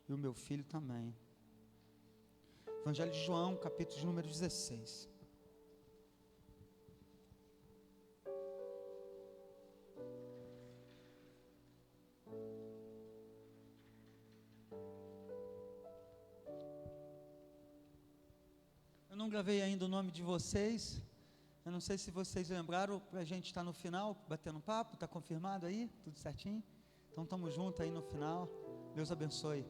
e o meu filho também. Evangelho de João, capítulo de número 16. Eu não gravei ainda o nome de vocês. Eu não sei se vocês lembraram, para a gente estar no final, batendo papo, está confirmado aí? Tudo certinho? Então estamos juntos aí no final. Deus abençoe.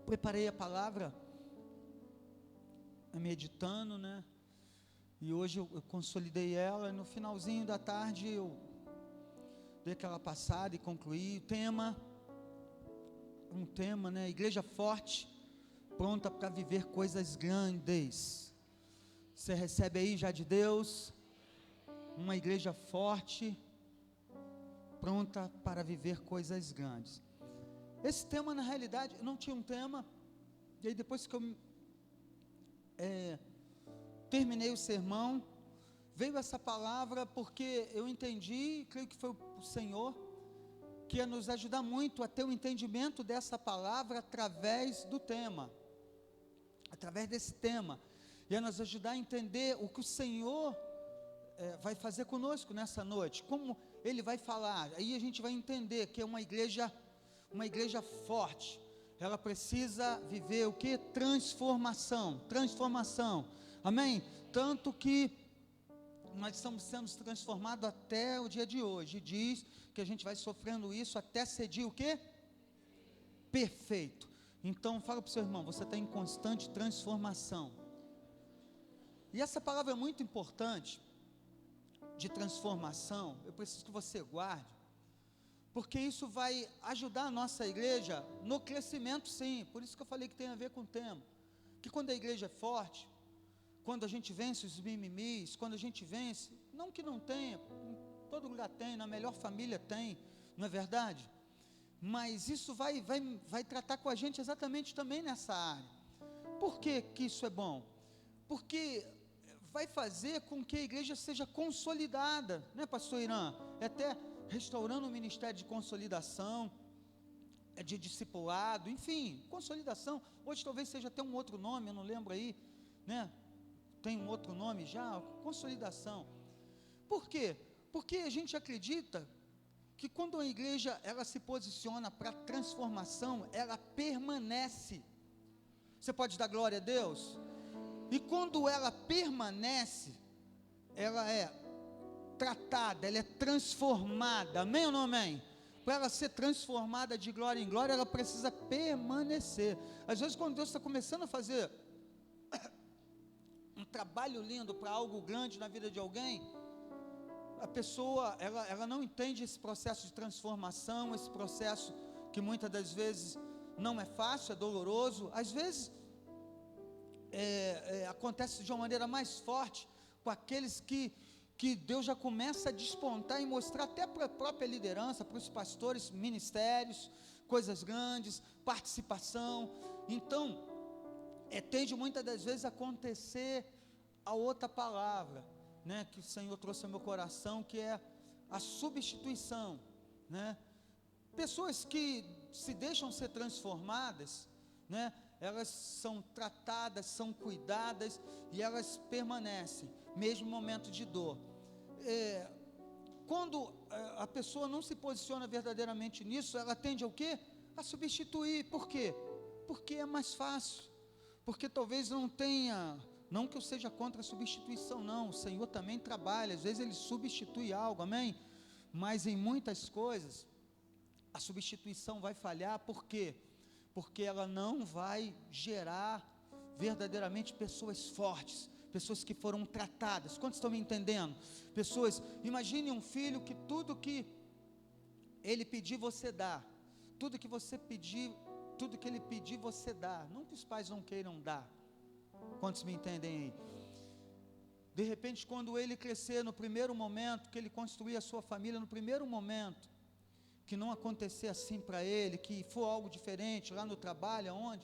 Preparei a palavra, meditando, né? E hoje eu consolidei ela, e no finalzinho da tarde eu dei aquela passada e concluí o tema. Um tema, né? Igreja forte, pronta para viver coisas grandes. Você recebe aí já de Deus, uma igreja forte, pronta para viver coisas grandes. Esse tema, na realidade, eu não tinha um tema, e aí depois que eu terminei o sermão, veio essa palavra, porque eu entendi, creio que foi o Senhor, que ia nos ajudar muito a ter o entendimento dessa palavra através do tema, através desse tema, ia nos ajudar a entender o que o Senhor vai fazer conosco nessa noite, como Ele vai falar. Aí a gente vai entender que é uma igreja forte, ela precisa viver o que? Transformação, amém? Tanto que nós estamos sendo transformados até o dia de hoje, e diz que a gente vai sofrendo isso até ser dia o quê? Perfeito. Então fala para o seu irmão, você está em constante transformação. E essa palavra é muito importante, de transformação, eu preciso que você guarde, porque isso vai ajudar a nossa igreja no crescimento, sim. Por isso que eu falei que tem a ver com o tema, que quando a igreja é forte, quando a gente vence os mimimis, quando a gente vence, não que não tenha, em todo lugar tem, na melhor família tem, não é verdade? Mas isso vai tratar com a gente exatamente também nessa área. Por que que isso é bom? Porque vai fazer com que a igreja seja consolidada, né, pastor Irã? É até restaurando o ministério de consolidação, de discipulado, enfim, consolidação. Hoje talvez seja até um outro nome, eu não lembro aí, né? Tem um outro nome já, consolidação. Por quê? Porque a gente acredita que quando a igreja ela se posiciona para transformação, ela permanece. Você pode dar glória a Deus? E quando ela permanece, ela é tratada, ela é transformada, amém ou não amém? Para ela ser transformada de glória em glória, ela precisa permanecer. Às vezes quando Deus está começando a fazer um trabalho lindo para algo grande na vida de alguém, a pessoa, ela não entende esse processo de transformação, esse processo que muitas das vezes não é fácil, é doloroso. Às vezes acontece de uma maneira mais forte com aqueles que Deus já começa a despontar e mostrar até para a própria liderança, para os pastores, ministérios, coisas grandes, participação. Então, tende muitas das vezes a acontecer a outra palavra, né, que o Senhor trouxe ao meu coração, que é a substituição, né? Pessoas que se deixam ser transformadas, né, elas são tratadas, são cuidadas, e elas permanecem, mesmo no momento de dor. Quando a pessoa não se posiciona verdadeiramente nisso, ela tende ao quê? A substituir. Por quê? Porque é mais fácil, porque talvez não tenha, não que eu seja contra a substituição, não, o Senhor também trabalha, às vezes Ele substitui algo, amém? Mas em muitas coisas, a substituição vai falhar. Por quê? Porque ela não vai gerar verdadeiramente pessoas fortes, pessoas que foram tratadas. Quantos estão me entendendo? Pessoas, imagine um filho que tudo que ele pedir você dá, tudo que você pedir, tudo que ele pedir você dá, não que os pais não queiram dar. Quantos me entendem aí? De repente, quando ele crescer, no primeiro momento que ele construir a sua família, no primeiro momento que não acontecer assim para ele, que for algo diferente lá no trabalho, aonde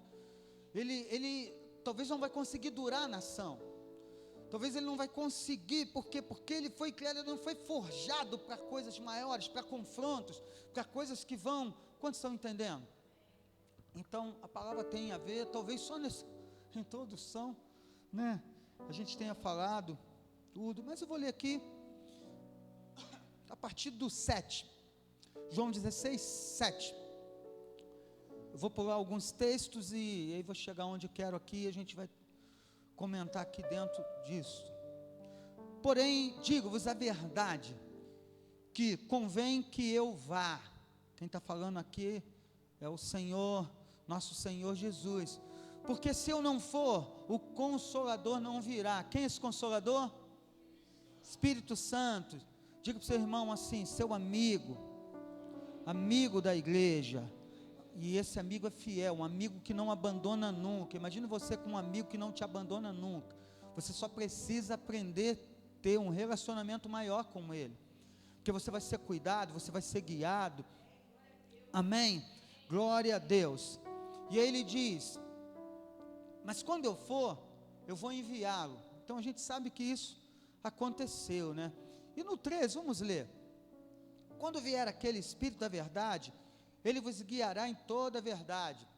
ele talvez não vai conseguir durar na ação. Talvez ele não vai conseguir, porque ele foi criado, ele não foi forjado para coisas maiores, para confrontos, para coisas que vão. Quantos estão entendendo? Então a palavra tem a ver, talvez só nessa introdução, né? A gente tenha falado tudo, mas eu vou ler aqui a partir do 7, João 16, 7. Eu vou pular alguns textos e aí vou chegar onde eu quero aqui e a gente vai comentar aqui dentro disso. Porém, digo-vos a verdade, que convém que eu vá. Quem está falando aqui é o Senhor, nosso Senhor Jesus. Porque se eu não for, o Consolador não virá. Quem é esse Consolador? Espírito Santo. Diga para o seu irmão assim, seu amigo, amigo da igreja. E esse amigo é fiel, um amigo que não abandona nunca. Imagine você com um amigo que não te abandona nunca. Você só precisa aprender a ter um relacionamento maior com ele, porque você vai ser cuidado, você vai ser guiado. Amém? Glória a Deus. E aí ele diz, mas quando eu for, eu vou enviá-lo. Então a gente sabe que isso aconteceu, né? E no 3, vamos ler. Quando vier aquele Espírito da verdade, ele vos guiará em toda a verdade,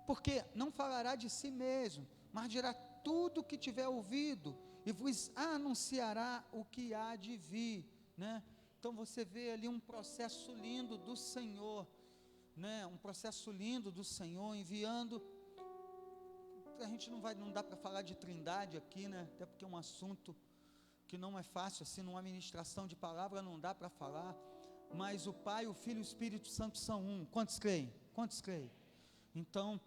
porque não falará de si mesmo, mas dirá tudo o que tiver ouvido, e vos anunciará o que há de vir, né? Então você vê ali um processo lindo do Senhor, né? Um processo lindo do Senhor, enviando. A gente não dá para falar de trindade aqui, né? Até porque é um assunto que não é fácil, assim, numa ministração de palavra não dá para falar, mas o Pai, o Filho e o Espírito Santo são um. Quantos creem? Quantos creem? Então,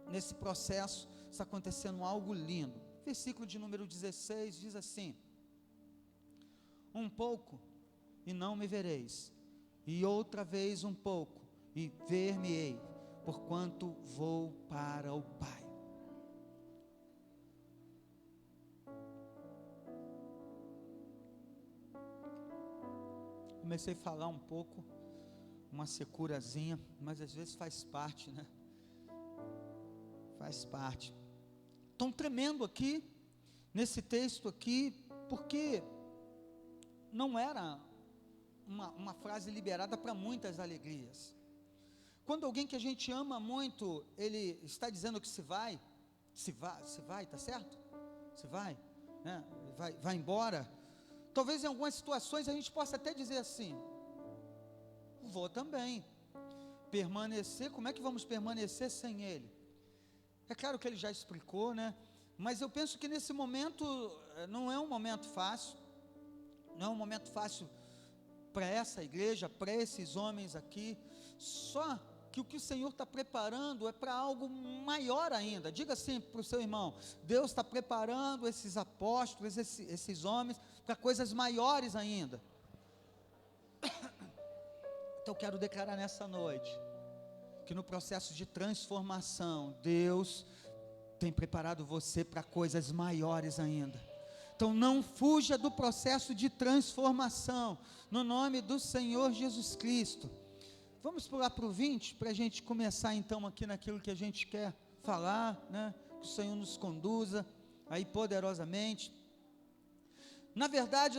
nesse processo, está acontecendo algo lindo. Versículo de número 16 diz assim: um pouco e não me vereis, e outra vez um pouco e ver-me-ei, porquanto vou para o Pai. Comecei a falar um pouco, uma securazinha, mas às vezes faz parte, né? Faz parte. Tão tremendo aqui, nesse texto aqui, porque não era uma frase liberada para muitas alegrias. Quando alguém que a gente ama muito, ele está dizendo que se vai, tá certo? Se vai, né? Vai embora. Talvez em algumas situações a gente possa até dizer assim, vou também, permanecer, como é que vamos permanecer sem ele? É claro que ele já explicou, né? Mas eu penso que nesse momento, não é um momento fácil, não é um momento fácil para essa igreja, para esses homens aqui, só que o que o Senhor está preparando é para algo maior ainda. Diga assim para o seu irmão, Deus está preparando esses apóstolos, esses homens, para coisas maiores ainda. Então eu quero declarar nessa noite, que no processo de transformação, Deus tem preparado você para coisas maiores ainda. Então não fuja do processo de transformação, no nome do Senhor Jesus Cristo. Vamos pular para o 20, para a gente começar então aqui naquilo que a gente quer falar, né? Que o Senhor nos conduza aí poderosamente. Na verdade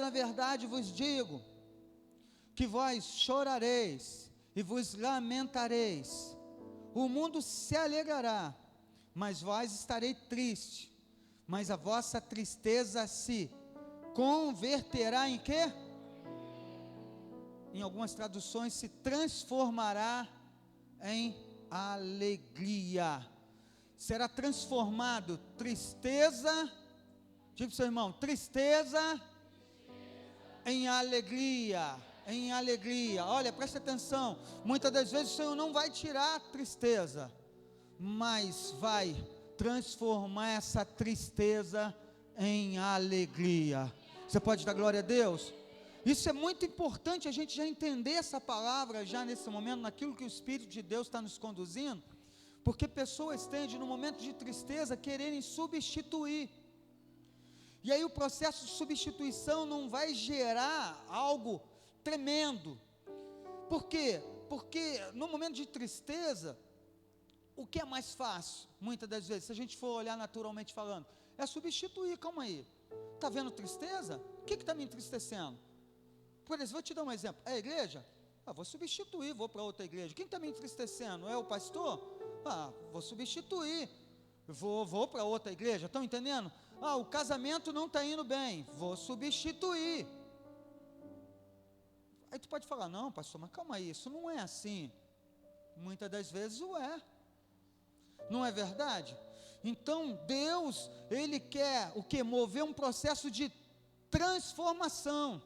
vos digo, que vós chorareis e vos lamentareis, o mundo se alegrará, mas vós estareis tristes, mas a vossa tristeza se converterá em quê? Em algumas traduções, se transformará em alegria. Será transformado tristeza, diga para o seu irmão, tristeza em alegria, em alegria. Olha, preste atenção, muitas das vezes o Senhor não vai tirar a tristeza, mas vai transformar essa tristeza em alegria. Você pode dar glória a Deus? Isso é muito importante a gente já entender essa palavra já nesse momento, naquilo que o Espírito de Deus está nos conduzindo, porque pessoas tendem no momento de tristeza quererem substituir, e aí o processo de substituição não vai gerar algo tremendo. Por quê? Porque no momento de tristeza, o que é mais fácil, muitas das vezes, se a gente for olhar naturalmente falando, é substituir. Calma aí, está vendo tristeza? O que está me entristecendo? Por exemplo, vou te dar um exemplo, é a igreja? Vou substituir, vou para outra igreja. Quem está me entristecendo? É o pastor? Vou substituir, vou para outra igreja. Estão entendendo? O casamento não está indo bem, vou substituir. Aí tu pode falar, não pastor, mas calma aí, isso não é assim. Muitas das vezes o é, não é verdade? Então Deus, Ele quer o que? Mover um processo de transformação,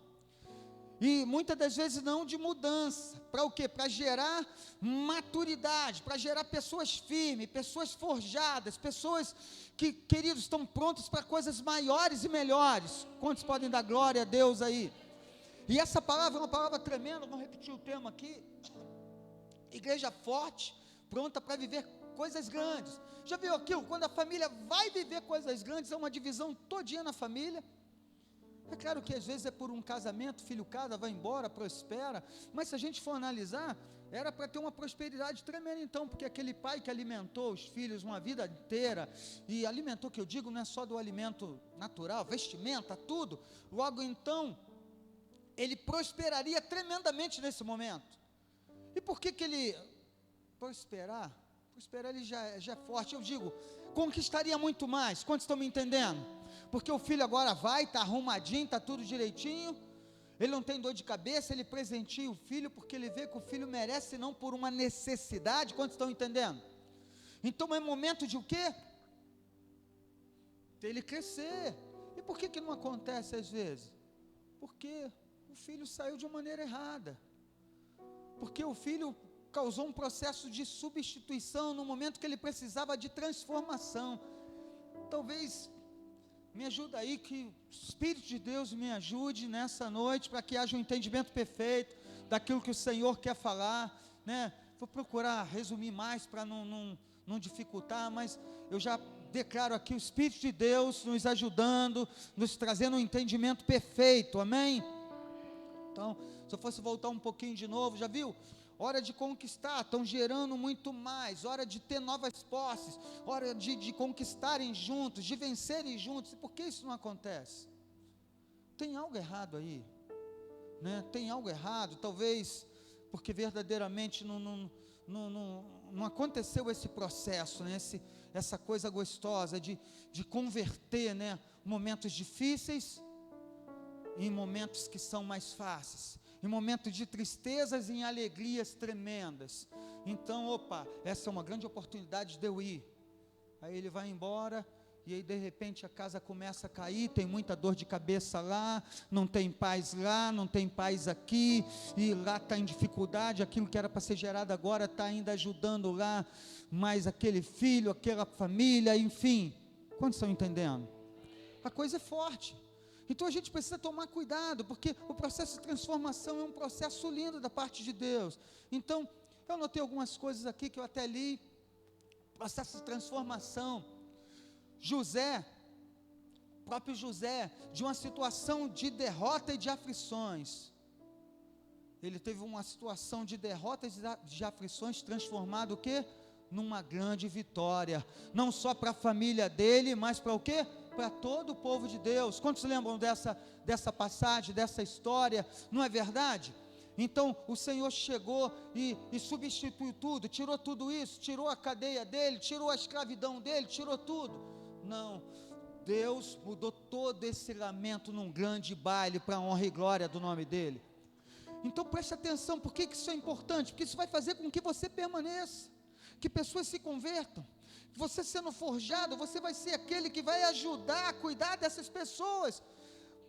e muitas das vezes não de mudança, para o quê? Para gerar maturidade, para gerar pessoas firmes, pessoas forjadas, pessoas que, queridos, estão prontos para coisas maiores e melhores. Quantos podem dar glória a Deus aí? E essa palavra é uma palavra tremenda, vamos repetir o tema aqui, igreja forte, pronta para viver coisas grandes. Já viu aquilo? Quando a família vai viver coisas grandes, é uma divisão todinha na família. É claro que às vezes é por um casamento, filho casa, vai embora, prospera, mas se a gente for analisar, era para ter uma prosperidade tremenda então, porque aquele pai que alimentou os filhos uma vida inteira, e alimentou, que eu digo, não é só do alimento natural, vestimenta, tudo, logo então, ele prosperaria tremendamente nesse momento. E por que ele prosperar ele já é forte, eu digo, conquistaria muito mais. Quantos estão me entendendo? Porque o filho agora vai, está arrumadinho, está tudo direitinho, ele não tem dor de cabeça, ele presenteia o filho, porque ele vê que o filho merece, não por uma necessidade. Quantos estão entendendo? Então é momento de o quê? Ele crescer. E por que não acontece às vezes? Porque o filho saiu de uma maneira errada, porque o filho causou um processo de substituição no momento que ele precisava de transformação. Talvez me ajuda aí, que o Espírito de Deus me ajude nessa noite, para que haja um entendimento perfeito daquilo que o Senhor quer falar, né? Vou procurar resumir mais para não dificultar, mas eu já declaro aqui o Espírito de Deus nos ajudando, nos trazendo um entendimento perfeito, amém? Então, se eu fosse voltar um pouquinho de novo, já viu? Hora de conquistar, estão gerando muito mais, hora de ter novas posses, hora de conquistarem juntos, de vencerem juntos. E por que isso não acontece? Tem algo errado aí, né? Tem algo errado, talvez porque verdadeiramente não aconteceu esse processo, né? Essa coisa gostosa de converter, né? Momentos difíceis em momentos que são mais fáceis, em momentos de tristezas, em alegrias tremendas. Então, essa é uma grande oportunidade de eu ir. Aí ele vai embora, e aí de repente a casa começa a cair, tem muita dor de cabeça lá, não tem paz lá, não tem paz aqui, e lá está em dificuldade, aquilo que era para ser gerado agora está ainda ajudando lá, mas aquele filho, aquela família, enfim. Quantos estão entendendo? A coisa é forte. Então a gente precisa tomar cuidado, porque o processo de transformação é um processo lindo da parte de Deus. Então, eu anotei algumas coisas aqui que eu até li. Processo de transformação. Próprio José, de uma situação de derrota e de aflições, ele teve uma situação de derrota e de aflições transformado o quê? Numa grande vitória, não só para a família dele, mas para o quê? Para todo o povo de Deus. Quantos lembram dessa passagem, dessa história? Não é verdade? Então o Senhor chegou e substituiu tudo, tirou tudo isso, tirou a cadeia dele, tirou a escravidão dele, tirou tudo. Não, Deus mudou todo esse lamento num grande baile para a honra e glória do nome dele. Então preste atenção, por que isso é importante? Porque isso vai fazer com que você permaneça, que pessoas se convertam. Você sendo forjado, você vai ser aquele que vai ajudar a cuidar dessas pessoas.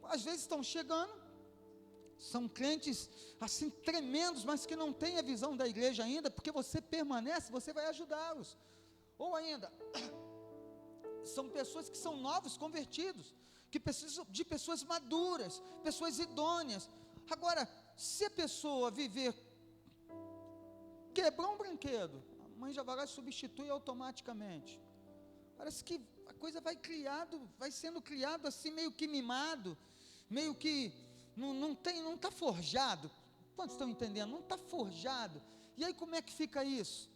Às vezes estão chegando, são crentes assim tremendos, mas que não têm a visão da igreja ainda, porque você permanece, você vai ajudá-los. Ou ainda, são pessoas que são novos convertidos, que precisam de pessoas maduras, pessoas idôneas. Agora, se a pessoa viver, quebrou um brinquedo, a mãe já vai lá e substitui automaticamente. Parece que a coisa vai sendo criado assim, meio que mimado, meio que não está forjado. Quantos estão entendendo? Não está forjado. E aí como é que fica isso?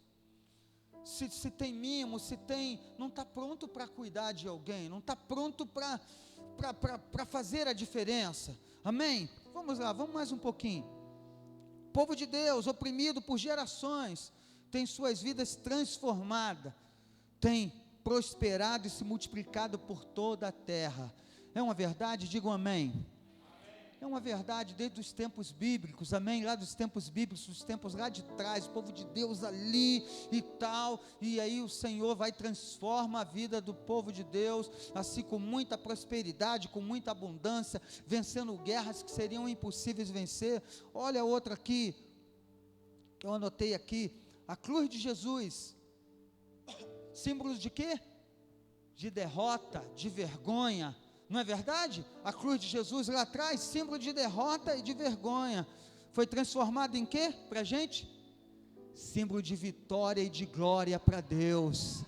se tem mimo, se tem, não está pronto para cuidar de alguém, não está pronto para fazer a diferença. Amém? Vamos lá, vamos mais um pouquinho. Povo de Deus, oprimido por gerações, tem suas vidas transformadas, tem prosperado e se multiplicado por toda a terra. É uma verdade? Digam amém. É uma verdade desde os tempos bíblicos, amém? Lá dos tempos bíblicos, os tempos lá de trás, o povo de Deus ali e tal, e aí o Senhor vai transformar a vida do povo de Deus, assim com muita prosperidade, com muita abundância, vencendo guerras que seriam impossíveis vencer. Olha outra aqui, que eu anotei aqui, a cruz de Jesus, símbolos de quê? De derrota, de vergonha. Não é verdade? A cruz de Jesus lá atrás, símbolo de derrota e de vergonha, foi transformado em quê para a gente? Símbolo de vitória e de glória para Deus.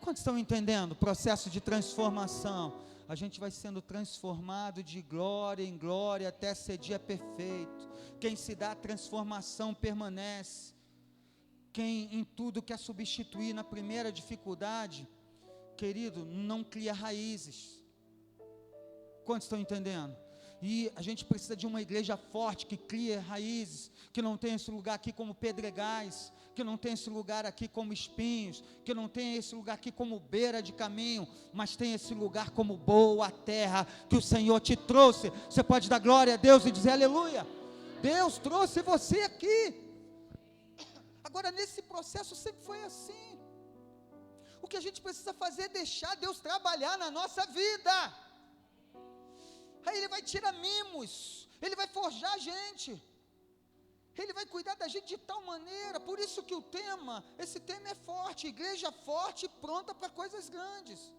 Quantos estão entendendo o processo de transformação? A gente vai sendo transformado de glória em glória até ser dia perfeito. Quem se dá a transformação permanece. Quem em tudo quer substituir na primeira dificuldade, querido, não cria raízes. Quantos estão entendendo? E a gente precisa de uma igreja forte, que crie raízes, que não tenha esse lugar aqui como pedregais, que não tenha esse lugar aqui como espinhos, que não tenha esse lugar aqui como beira de caminho, mas tenha esse lugar como boa terra, que o Senhor te trouxe. Você pode dar glória a Deus e dizer aleluia. Deus trouxe você aqui. Agora, nesse processo sempre foi assim. O que a gente precisa fazer é deixar Deus trabalhar na nossa vida. Aí Ele vai tirar mimos, Ele vai forjar a gente, Ele vai cuidar da gente de tal maneira. Por isso que esse tema é forte, igreja forte e pronta para coisas grandes.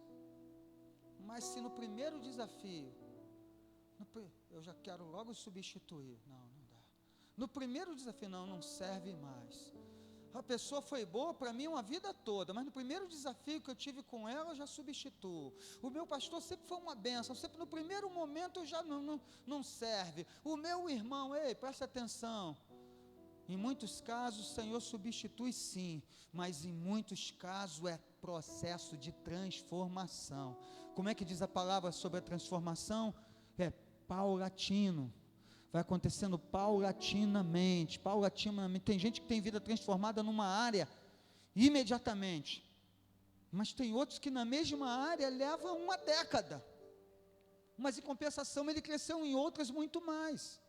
Mas se no primeiro desafio, eu já quero logo substituir, não dá. No primeiro desafio, não serve mais. A pessoa foi boa para mim uma vida toda, mas no primeiro desafio que eu tive com ela, eu já substituo. O meu pastor sempre foi uma bênção, sempre no primeiro momento eu já não serve. O meu irmão, ei, presta atenção. Em muitos casos o Senhor substitui sim, mas em muitos casos é processo de transformação. Como é que diz a palavra sobre a transformação? É paulatino. Vai acontecendo paulatinamente. Tem gente que tem vida transformada numa área imediatamente, mas tem outros que na mesma área levam uma década, mas em compensação ele cresceu em outras muito mais.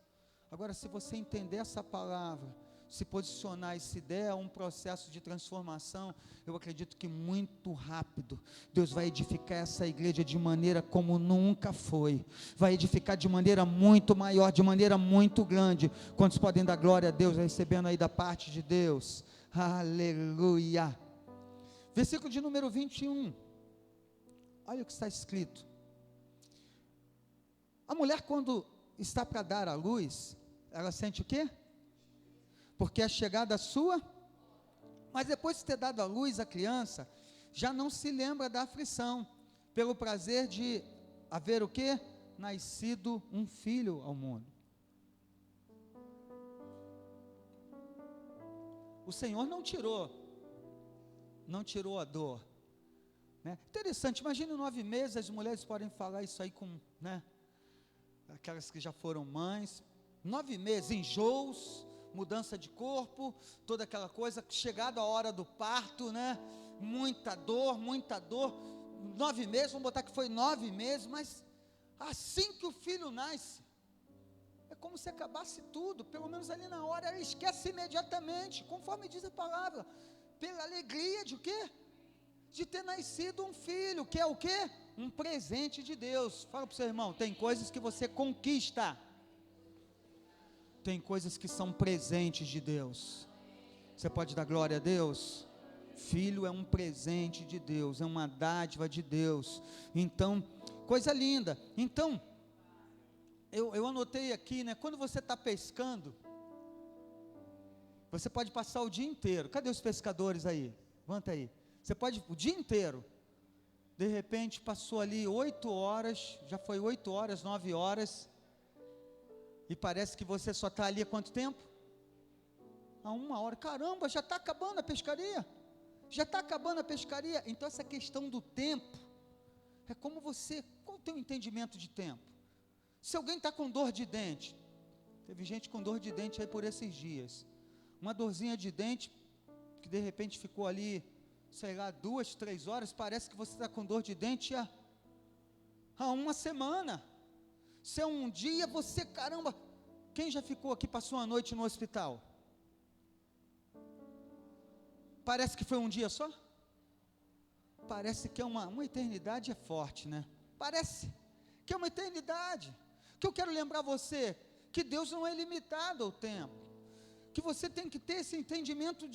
Agora, se você entender essa palavra, se posicionar e se der um processo de transformação, eu acredito que muito rápido Deus vai edificar essa igreja de maneira como nunca foi, vai edificar de maneira muito maior, de maneira muito grande. Quantos podem dar glória a Deus, recebendo aí da parte de Deus? Aleluia. Versículo de número 21, olha o que está escrito. A mulher, quando está para dar à luz, ela sente o quê? Porque é chegada a sua, mas depois de ter dado à luz a criança, já não se lembra da aflição, pelo prazer de haver o quê? Nascido um filho ao mundo. O Senhor não tirou a dor, né? Interessante, imagine 9 meses, as mulheres podem falar isso aí com, né, aquelas que já foram mães, 9 meses, enjoos, mudança de corpo, toda aquela coisa, chegada a hora do parto, né, muita dor, 9 meses, vamos botar que foi 9 meses, mas assim que o filho nasce, é como se acabasse tudo, pelo menos ali na hora, ela esquece imediatamente, conforme diz a palavra, pela alegria de o quê? De ter nascido um filho, que é o quê? Um presente de Deus. Fala para o seu irmão, tem coisas que você conquista, tem coisas que são presentes de Deus. Você pode dar glória a Deus? Filho é um presente de Deus, é uma dádiva de Deus. Então, coisa linda. Então, eu anotei aqui, né? Quando você está pescando, você pode passar o dia inteiro. Cadê os pescadores aí? Levanta aí. Você pode o dia inteiro. De repente passou ali 8 horas, já foi 8 horas, 9 horas, e parece que você só está ali há quanto tempo? Há 1 hora. Caramba, já está acabando a pescaria. Já está acabando a pescaria? Então essa questão do tempo, é como você, qual o teu entendimento de tempo? Se alguém está com dor de dente, teve gente com dor de dente aí por esses dias, uma dorzinha de dente, que de repente ficou ali, sei lá, 2, 3 horas, parece que você está com dor de dente há uma semana. Se é um dia, você, caramba, quem já ficou aqui, passou uma noite no hospital? Parece que foi um dia só? Parece que é uma eternidade, é forte, né? Parece que é uma eternidade. Que eu quero lembrar você, que Deus não é limitado ao tempo, que você tem que ter esse entendimento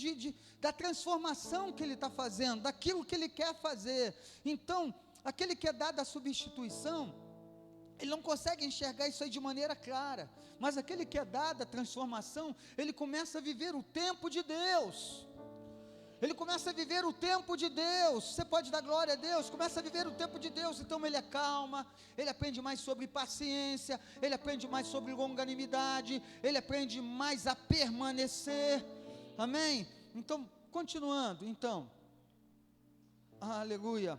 da transformação que Ele está fazendo, daquilo que Ele quer fazer. Então, aquele que é dado a substituição, ele não consegue enxergar isso aí de maneira clara, mas aquele que é dado a transformação, ele começa a viver o tempo de Deus. Ele começa a viver o tempo de Deus. Você pode dar glória a Deus, começa a viver o tempo de Deus. Então ele acalma, ele aprende mais sobre paciência, ele aprende mais sobre longanimidade, ele aprende mais a permanecer, amém? Então, continuando, então, aleluia.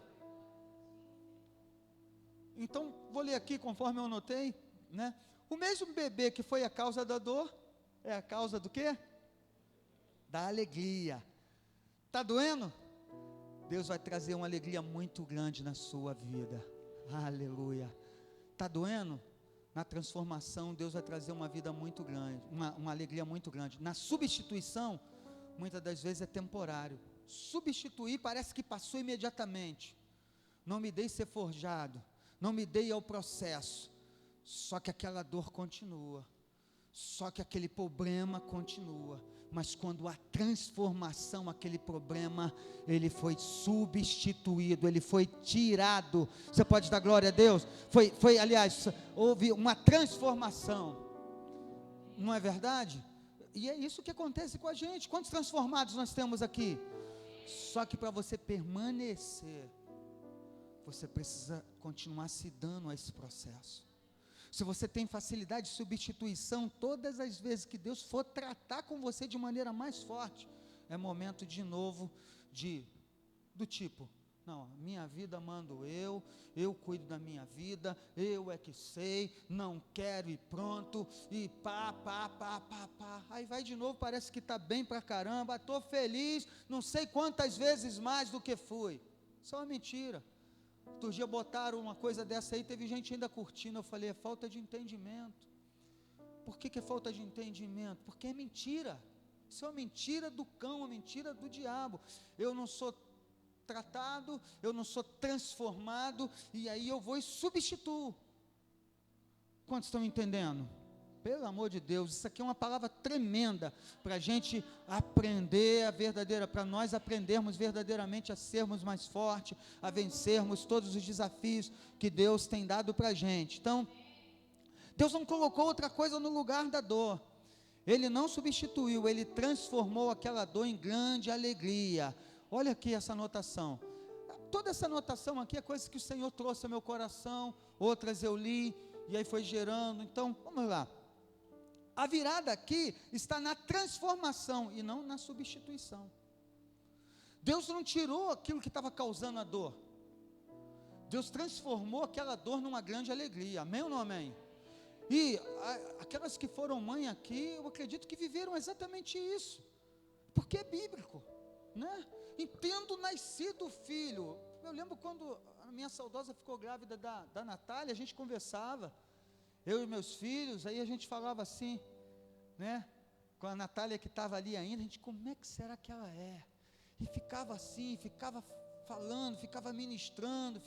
Então, vou ler aqui conforme eu anotei, né? O mesmo bebê que foi a causa da dor, é a causa do quê? Da alegria. Está doendo? Deus vai trazer uma alegria muito grande na sua vida, aleluia. Está doendo? Na transformação, Deus vai trazer uma vida muito grande, uma alegria muito grande. Na substituição, muitas das vezes é temporário. Substituir parece que passou imediatamente. Não me dei ser forjado, não me dei ao processo, só que aquela dor continua, só que aquele problema continua. Mas quando a transformação, aquele problema, ele foi substituído, ele foi tirado. Você pode dar glória a Deus? Aliás, houve uma transformação, não é verdade? E é isso que acontece com a gente. Quantos transformados nós temos aqui? Só que para você permanecer, você precisa continuar se dando a esse processo. Se você tem facilidade de substituição, todas as vezes que Deus for tratar com você de maneira mais forte, é momento de novo do tipo, não, minha vida mando eu cuido da minha vida, eu é que sei, não quero e pronto, e pá, aí vai de novo, parece que está bem pra caramba, estou feliz, não sei quantas vezes mais do que fui. Isso é uma mentira. Outro dia botaram uma coisa dessa aí, teve gente ainda curtindo, eu falei, é falta de entendimento. Por que é falta de entendimento? Porque é mentira, isso é uma mentira do cão, uma mentira do diabo. Eu não sou tratado, eu não sou transformado, e aí eu vou e substituo. Quantos estão entendendo? Pelo amor de Deus, isso aqui é uma palavra tremenda, para a gente aprender para nós aprendermos verdadeiramente a sermos mais fortes, a vencermos todos os desafios que Deus tem dado para a gente. Então, Deus não colocou outra coisa no lugar da dor, Ele não substituiu, Ele transformou aquela dor em grande alegria. Olha aqui essa anotação, toda essa anotação aqui é coisa que o Senhor trouxe ao meu coração, outras eu li, e aí foi gerando. Então, vamos lá. A virada aqui está na transformação e não na substituição. Deus não tirou aquilo que estava causando a dor, Deus transformou aquela dor numa grande alegria, amém ou não amém? E aquelas que foram mãe aqui, eu acredito que viveram exatamente isso, porque é bíblico, né? Entendo nascido filho. Eu lembro quando a minha saudosa ficou grávida da Natália, a gente conversava, eu e meus filhos, aí a gente falava assim, né, com a Natália que estava ali ainda, a gente, como é que será que ela é? E ficava assim, ficava falando, ficava ministrando,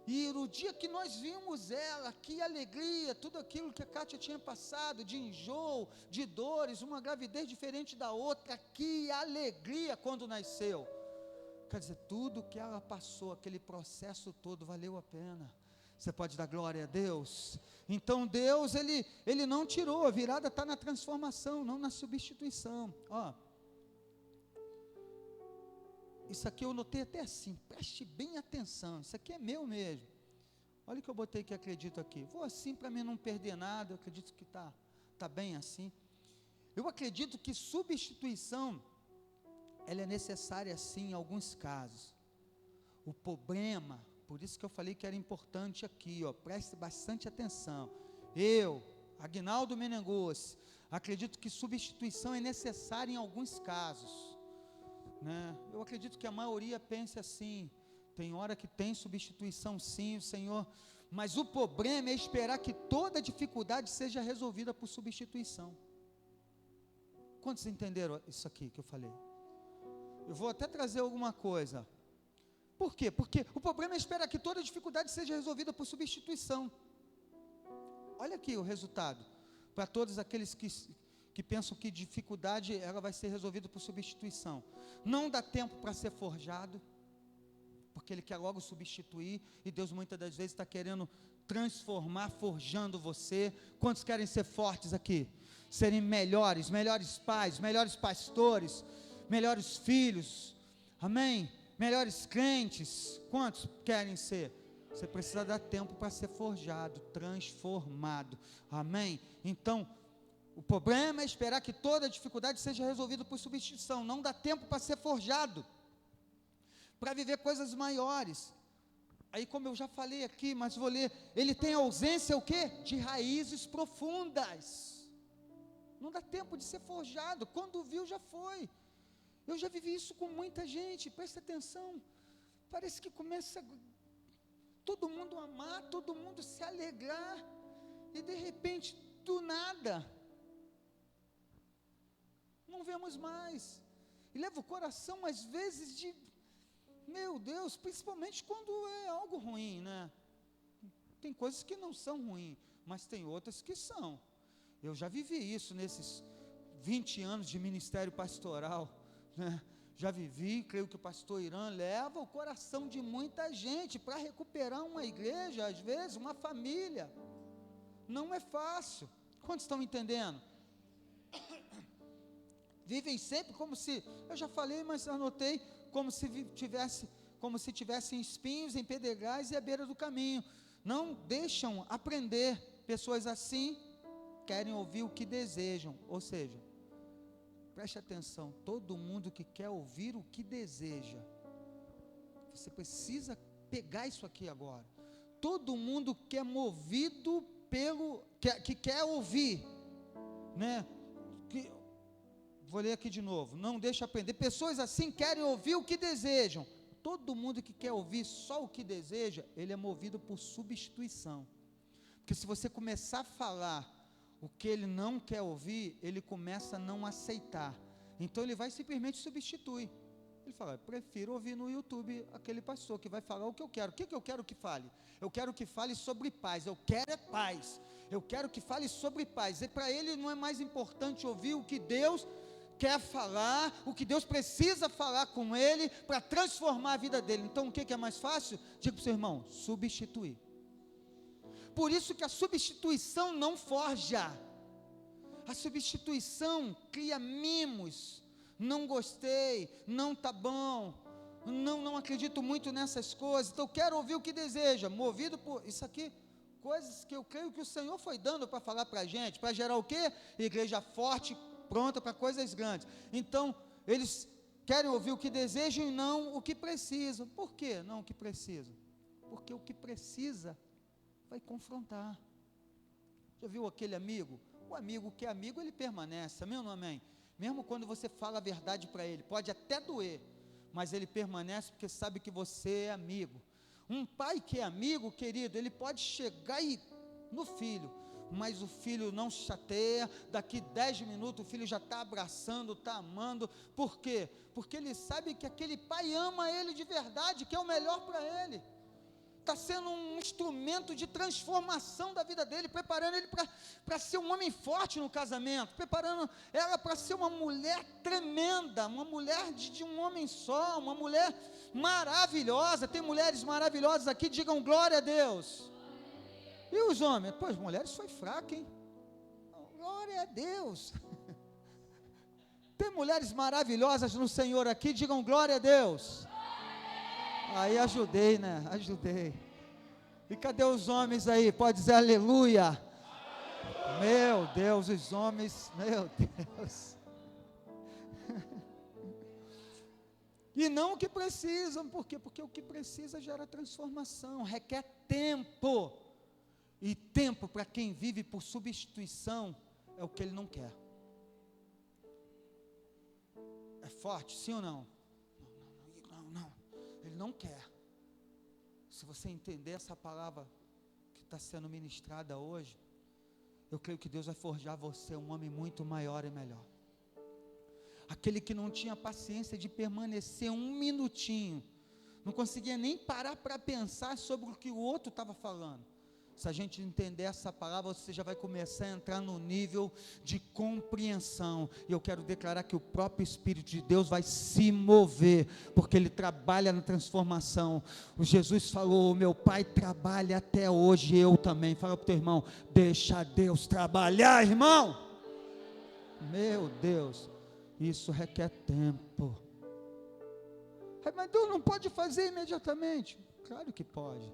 e no dia que nós vimos ela, que alegria, tudo aquilo que a Kátia tinha passado, de enjoo, de dores, uma gravidez diferente da outra, que alegria quando nasceu. Quer dizer, tudo que ela passou, aquele processo todo, valeu a pena. Você pode dar glória a Deus? Então Deus, Ele não tirou, a virada está na transformação, não na substituição. Ó, isso aqui eu notei até assim, preste bem atenção, isso aqui é meu mesmo. Olha o que eu botei que acredito aqui, vou assim para mim não perder nada, eu acredito que está bem assim. Eu acredito que substituição ela é necessária sim em alguns casos. O problema, por isso que eu falei que era importante aqui, preste bastante atenção. Eu, Aguinaldo Menegossi, acredito que substituição é necessária em alguns casos, né? Eu acredito que a maioria pense assim, tem hora que tem substituição sim, o Senhor, mas o problema é esperar que toda dificuldade seja resolvida por substituição. Quantos entenderam isso aqui que eu falei? Eu vou até trazer alguma coisa. Por quê? Porque o problema é esperar que toda dificuldade seja resolvida por substituição. Olha aqui o resultado, para todos aqueles que pensam que dificuldade ela vai ser resolvida por substituição. Não dá tempo para ser forjado, porque Ele quer logo substituir, e Deus muitas das vezes está querendo transformar, forjando você. Quantos querem ser fortes aqui? Serem melhores pais, melhores pastores, melhores filhos, amém? Melhores crentes. Quantos querem ser? Você precisa dar tempo para ser forjado, transformado, amém? Então, o problema é esperar que toda dificuldade seja resolvida por substituição. Não dá tempo para ser forjado, para viver coisas maiores. Aí, como eu já falei aqui, mas vou ler, ele tem ausência o quê? De raízes profundas. Não dá tempo de ser forjado, quando viu já foi. Eu já vivi isso com muita gente, presta atenção, parece que começa todo mundo amar, todo mundo se alegrar, e de repente, do nada, não vemos mais, e leva o coração às vezes de, meu Deus, principalmente quando é algo ruim, né? Tem coisas que não são ruins, mas tem outras que são. Eu já vivi isso nesses 20 anos de ministério pastoral, né? Já vivi, creio que o pastor Irã leva o coração de muita gente para recuperar uma igreja, às vezes uma família, não é fácil. Quantos estão entendendo? Vivem sempre como se, eu já falei, mas anotei, como se tivessem espinhos em pedregais e à beira do caminho, não deixam aprender. Pessoas assim querem ouvir o que desejam, ou seja, preste atenção, todo mundo que quer ouvir o que deseja, você precisa pegar isso aqui agora. Todo mundo que é movido que quer ouvir, né? Vou ler aqui de novo, não deixa aprender. Pessoas assim querem ouvir o que desejam. Todo mundo que quer ouvir só o que deseja, ele é movido por substituição. Porque se você começar a falar o que ele não quer ouvir, ele começa a não aceitar. Então ele vai simplesmente substituir. Ele fala, eu prefiro ouvir no YouTube aquele pastor que vai falar o que eu quero. O que eu quero que fale? Eu quero que fale sobre paz. Eu quero é paz. Eu quero que fale sobre paz. E para ele não é mais importante ouvir o que Deus quer falar, o que Deus precisa falar com ele para transformar a vida dele. Então o que é mais fácil? Diga para o seu irmão, substituir. Por isso que a substituição não forja. A substituição cria mimos. Não gostei, não está bom, não acredito muito nessas coisas, então quero ouvir o que deseja, movido por isso aqui, coisas que eu creio que o Senhor foi dando para falar para a gente, para gerar o quê? Igreja forte, pronta para coisas grandes. Então, eles querem ouvir o que desejam e não o que precisam. Por quê não o que precisam? Porque o que precisa vai confrontar. Já viu aquele amigo? O amigo que é amigo, ele permanece, amém ou não amém? Mesmo quando você fala a verdade para ele, pode até doer, mas ele permanece porque sabe que você é amigo. Um pai que é amigo, querido, ele pode chegar no filho, mas o filho não chateia, daqui 10 minutos o filho já está abraçando, está amando. Por quê? Porque ele sabe que aquele pai ama ele de verdade, que é o melhor para ele. Está sendo um instrumento de transformação da vida dele, preparando ele para ser um homem forte no casamento, preparando ela para ser uma mulher tremenda, uma mulher de um homem só, uma mulher maravilhosa. Tem mulheres maravilhosas aqui, digam glória a Deus. E os homens? Pô, as mulheres foi fraca, hein? Glória a Deus. Tem mulheres maravilhosas no Senhor aqui, digam glória a Deus. Aí ajudei, né? Ajudei. E cadê os homens aí? Pode dizer aleluia. Meu Deus, os homens, meu Deus. E não o que precisam. Por quê? Porque o que precisa gera transformação, requer tempo. E tempo, para quem vive por substituição, é o que ele não quer. É forte, sim ou não? Não. Ele não quer. Se você entender essa palavra que está sendo ministrada hoje, eu creio que Deus vai forjar você um homem muito maior e melhor. Aquele que não tinha paciência de permanecer um minutinho, não conseguia nem parar para pensar sobre o que o outro estava falando. Se a gente entender essa palavra, você já vai começar a entrar no nível de compreensão. E eu quero declarar que o próprio Espírito de Deus vai se mover, porque Ele trabalha na transformação. O Jesus falou: meu Pai trabalha até hoje, eu também. Fala para o teu irmão: deixa Deus trabalhar, irmão. Meu Deus, isso requer tempo. Mas Deus não pode fazer imediatamente. Claro que pode.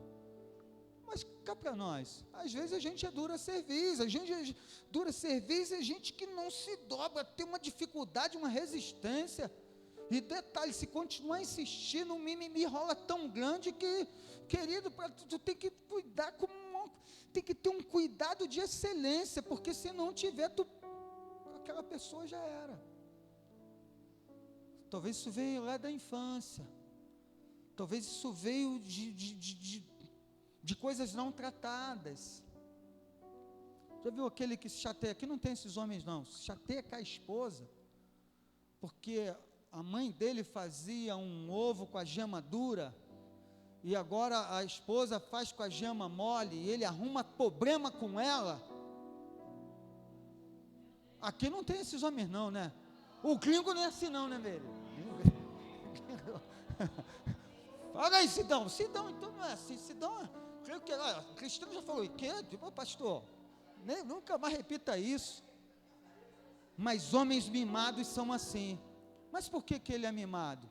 Mas cá para nós, às vezes a gente é dura serviço, a gente que não se dobra, tem uma dificuldade, uma resistência. E detalhe, se continuar insistindo, o mimimi rola tão grande que, querido, tu tem que cuidar tem que ter um cuidado de excelência, porque se não tiver, aquela pessoa já era. Talvez isso veio lá da infância, talvez isso veio de coisas não tratadas. Já viu aquele que se chateia? Aqui não tem esses homens não, se chateia com a esposa, porque a mãe dele fazia um ovo com a gema dura, e agora a esposa faz com a gema mole, e ele arruma problema com ela. Aqui não tem esses homens não, né? O gringo não é assim não, né, velho? Fala aí, Sidão, então não é assim, Sidão, creio que o Cristiano já falou, que? Tipo, pastor, nunca mais repita isso. Mas homens mimados são assim. Mas por que ele é mimado?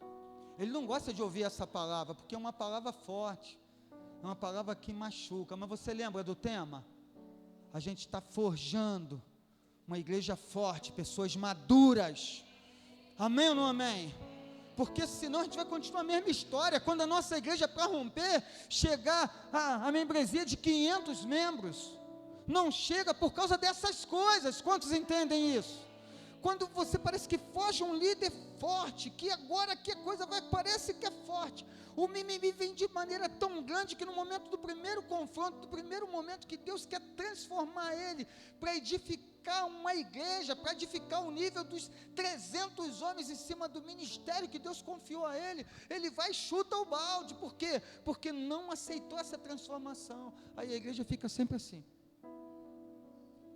Ele não gosta de ouvir essa palavra, porque é uma palavra forte, é uma palavra que machuca. Mas você lembra do tema? A gente está forjando uma igreja forte, pessoas maduras. Amém ou não amém? Porque senão a gente vai continuar a mesma história. Quando a nossa igreja, para romper, chegar a membresia de 500 membros, não chega por causa dessas coisas. Quantos entendem isso? Quando você parece que foge um líder forte, que agora que a coisa parece que é forte, o mimimi vem de maneira tão grande que no momento do primeiro confronto, do primeiro momento que Deus quer transformar ele, para edificar uma igreja, para edificar o nível dos 300 homens em cima do ministério que Deus confiou a ele, ele vai e chuta o balde. Por quê? Porque não aceitou essa transformação. Aí a igreja fica sempre assim.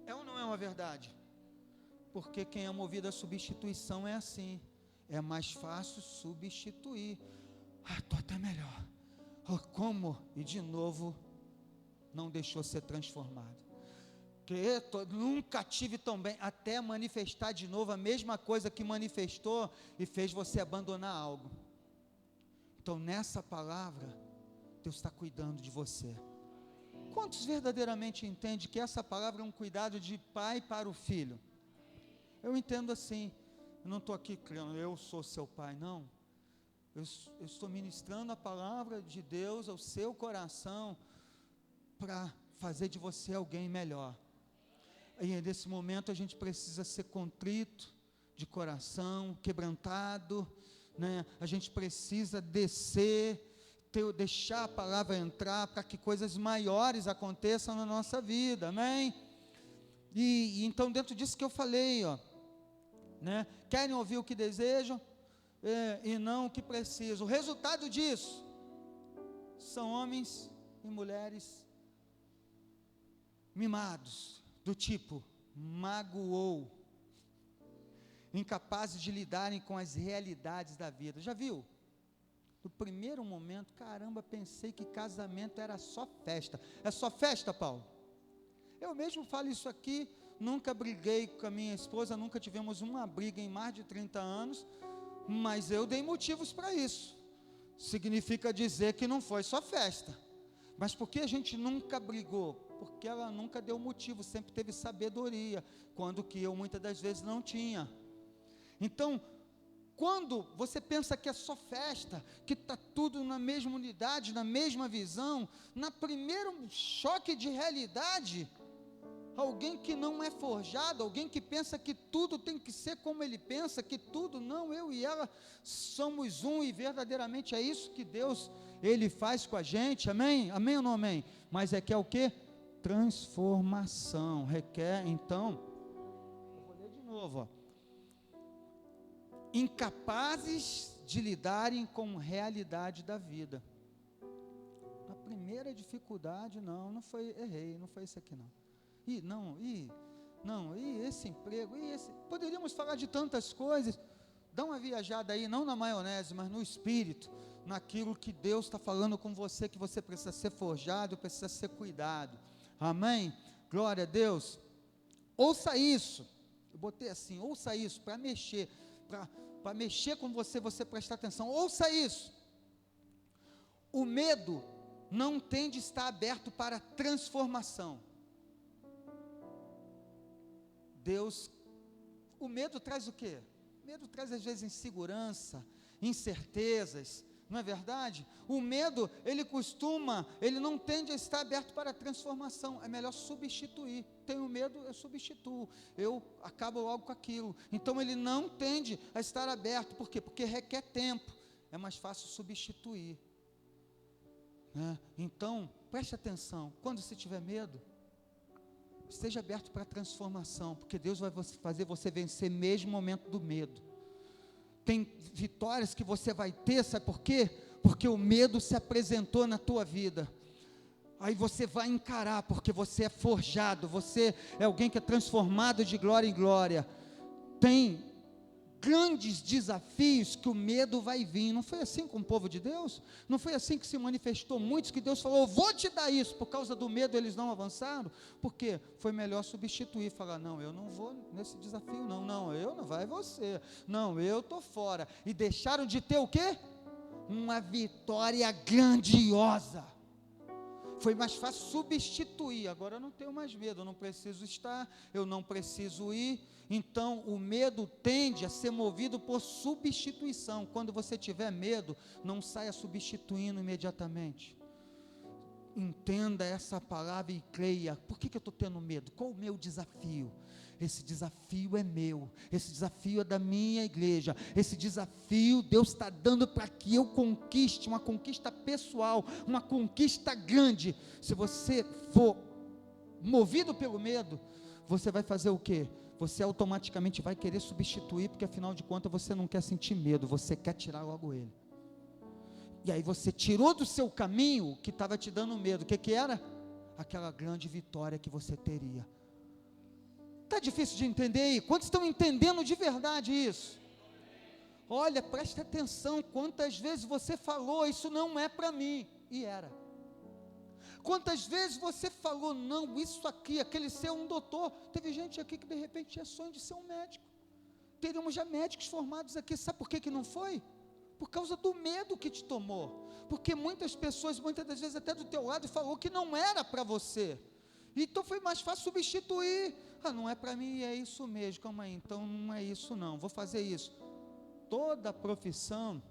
É ou não é uma verdade? Porque quem é movido à substituição é assim, é mais fácil substituir. Estou até melhor. Como? E de novo, não deixou ser transformado. Nunca tive tão bem, até manifestar de novo a mesma coisa que manifestou e fez você abandonar algo. Então nessa palavra, Deus está cuidando de você. Quantos verdadeiramente entendem que essa palavra é um cuidado de pai para o filho? Eu entendo assim, eu não estou aqui crendo, eu sou seu pai, não. Eu estou ministrando a palavra de Deus ao seu coração, para fazer de você alguém melhor. E nesse momento a gente precisa ser contrito, de coração, quebrantado, né? A gente precisa descer, deixar a palavra entrar, para que coisas maiores aconteçam na nossa vida, amém? E então dentro disso que eu falei, né? Querem ouvir o que desejam, e não o que precisam. O resultado disso são homens e mulheres mimados, do tipo, magoou, incapazes de lidarem com as realidades da vida. Já viu? No primeiro momento, caramba, pensei que casamento era só festa. É só festa, Paulo? Eu mesmo falo isso aqui, nunca briguei com a minha esposa, nunca tivemos uma briga em mais de 30 anos, mas eu dei motivos para isso. Significa dizer que não foi só festa. Mas por que a gente nunca brigou? Porque ela nunca deu motivo, sempre teve sabedoria, quando que eu muitas das vezes não tinha. Então, Quando você pensa que é só festa, que está tudo na mesma unidade, na mesma visão, na primeiro choque de realidade, alguém que não é forjado, alguém que pensa que tudo tem que ser como ele pensa, que tudo, não, eu e ela somos um, e verdadeiramente é isso que Deus, Ele faz com a gente, amém? Amém ou não amém? Mas requer o quê? Transformação, requer, então, eu vou ler de novo, ó. Incapazes de lidarem com a realidade da vida. A primeira dificuldade, não foi, errei, não foi isso aqui não. Esse emprego, poderíamos falar de tantas coisas. Dá uma viajada aí, não na maionese, mas no espírito, naquilo que Deus está falando com você, que você precisa ser forjado, precisa ser cuidado. Amém? Glória a Deus. Ouça isso. Eu botei assim, ouça isso, para mexer, para mexer com você, você prestar atenção. Ouça isso. O medo não tende a estar aberto para transformação. O medo traz o quê? O medo traz às vezes insegurança, incertezas, não é verdade? O medo, ele não tende a estar aberto para a transformação, é melhor substituir. Tenho medo, eu substituo, eu acabo logo com aquilo. Então ele não tende a estar aberto, por quê? Porque requer tempo, é mais fácil substituir, né? Então, preste atenção, quando você tiver medo, esteja aberto para a transformação, porque Deus vai fazer você vencer mesmo no momento do medo. Tem vitórias que você vai ter, sabe por quê? Porque o medo se apresentou na tua vida. Aí você vai encarar, porque você é forjado, você é alguém que é transformado de glória em glória. Tem grandes desafios que o medo vai vir. Não foi assim com o povo de Deus? Não foi assim que se manifestou muitos, que Deus falou, eu vou te dar isso, por causa do medo eles não avançaram? Por quê? Foi melhor substituir, falar, não, eu não vou nesse desafio, não, eu não, vai você, não, eu estou fora, e deixaram de ter o quê? Uma vitória grandiosa. Foi mais fácil substituir, agora eu não tenho mais medo, eu não preciso estar, eu não preciso ir. Então o medo tende a ser movido por substituição. Quando você tiver medo, não saia substituindo imediatamente. Entenda essa palavra e creia. Por que eu estou tendo medo? Qual o meu desafio? Esse desafio é meu, esse desafio é da minha igreja, esse desafio Deus está dando para que eu conquiste, uma conquista pessoal, uma conquista grande. Se você for movido pelo medo, você vai fazer o quê? Você automaticamente vai querer substituir, porque afinal de contas você não quer sentir medo, você quer tirar logo ele. E aí você tirou do seu caminho o que estava te dando medo. O que era? Aquela grande vitória que você teria. Está difícil de entender aí? Quantos estão entendendo de verdade isso? Olha, preste atenção, quantas vezes você falou, isso não é para mim, e era. Quantas vezes você falou, não, isso aqui, aquele ser um doutor. Teve gente aqui que de repente tinha sonho de ser um médico. Teríamos já médicos formados aqui, sabe por que não foi? Por causa do medo que te tomou. Porque muitas pessoas, muitas das vezes até do teu lado, falou que não era para você. Então foi mais fácil substituir. Não é para mim, é isso mesmo, calma aí, então não é isso não, vou fazer isso. Toda profissão,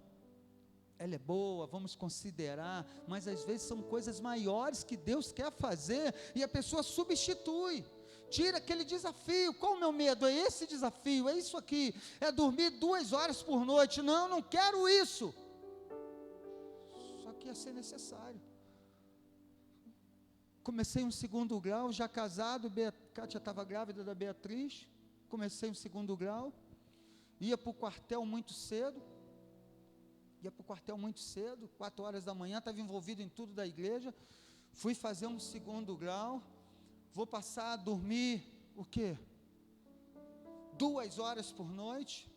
ela é boa, vamos considerar, mas às vezes são coisas maiores que Deus quer fazer, e a pessoa substitui, tira aquele desafio. Qual o meu medo? É esse desafio, é isso aqui, é dormir 2 horas por noite, não quero isso, só que ia ser necessário. Comecei um 2º grau, já casado, Kátia estava grávida da Beatriz, comecei um 2º grau, ia para o quartel muito cedo, 4 horas da manhã, estava envolvido em tudo da igreja, fui fazer um 2º grau, vou passar a dormir, o quê? 2 horas por noite.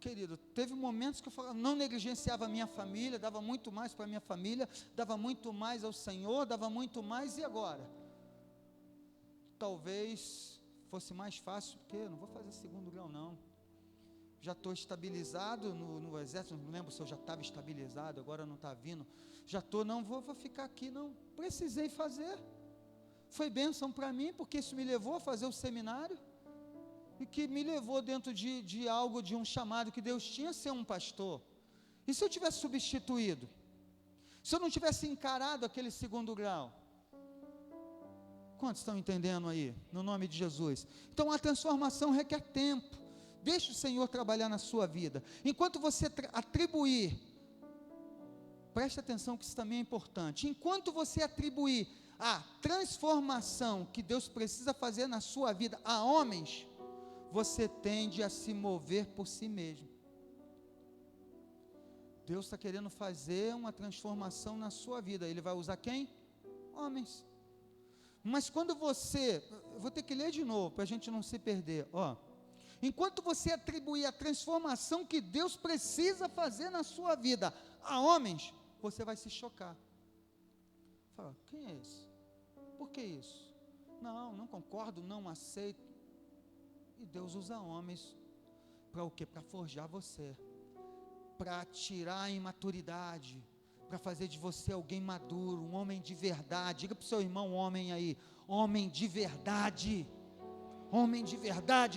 Querido, teve momentos que eu falava, não negligenciava a minha família, dava muito mais para a minha família, dava muito mais ao Senhor, dava muito mais, e agora? Talvez fosse mais fácil, porque eu não vou fazer 2º grau não, já estou estabilizado no exército, não lembro se eu já estava estabilizado, agora não está vindo, já estou, não vou ficar aqui não, precisei fazer, foi bênção para mim, porque isso me levou a fazer o seminário. e que me levou dentro de algo, de um chamado que Deus tinha a ser um pastor. E se eu tivesse substituído? Se eu não tivesse encarado aquele segundo grau? Quantos estão entendendo aí? No nome de Jesus. Então a transformação requer tempo. Deixe o Senhor trabalhar na sua vida. Enquanto você atribuir, preste atenção que isso também é importante. Enquanto você atribuir a transformação que Deus precisa fazer na sua vida a homens, você tende a se mover por si mesmo. Deus está querendo fazer uma transformação na sua vida. Ele vai usar quem? Homens. Mas quando você, eu vou ter que ler de novo para a gente não se perder, enquanto você atribuir a transformação que Deus precisa fazer na sua vida a homens, você vai se chocar. Fala, quem é esse? Por que isso? Não concordo, não aceito. E Deus usa homens para o quê? Para forjar você, para tirar a imaturidade, para fazer de você alguém maduro, um homem de verdade. Diga para o seu irmão, homem aí, homem de verdade,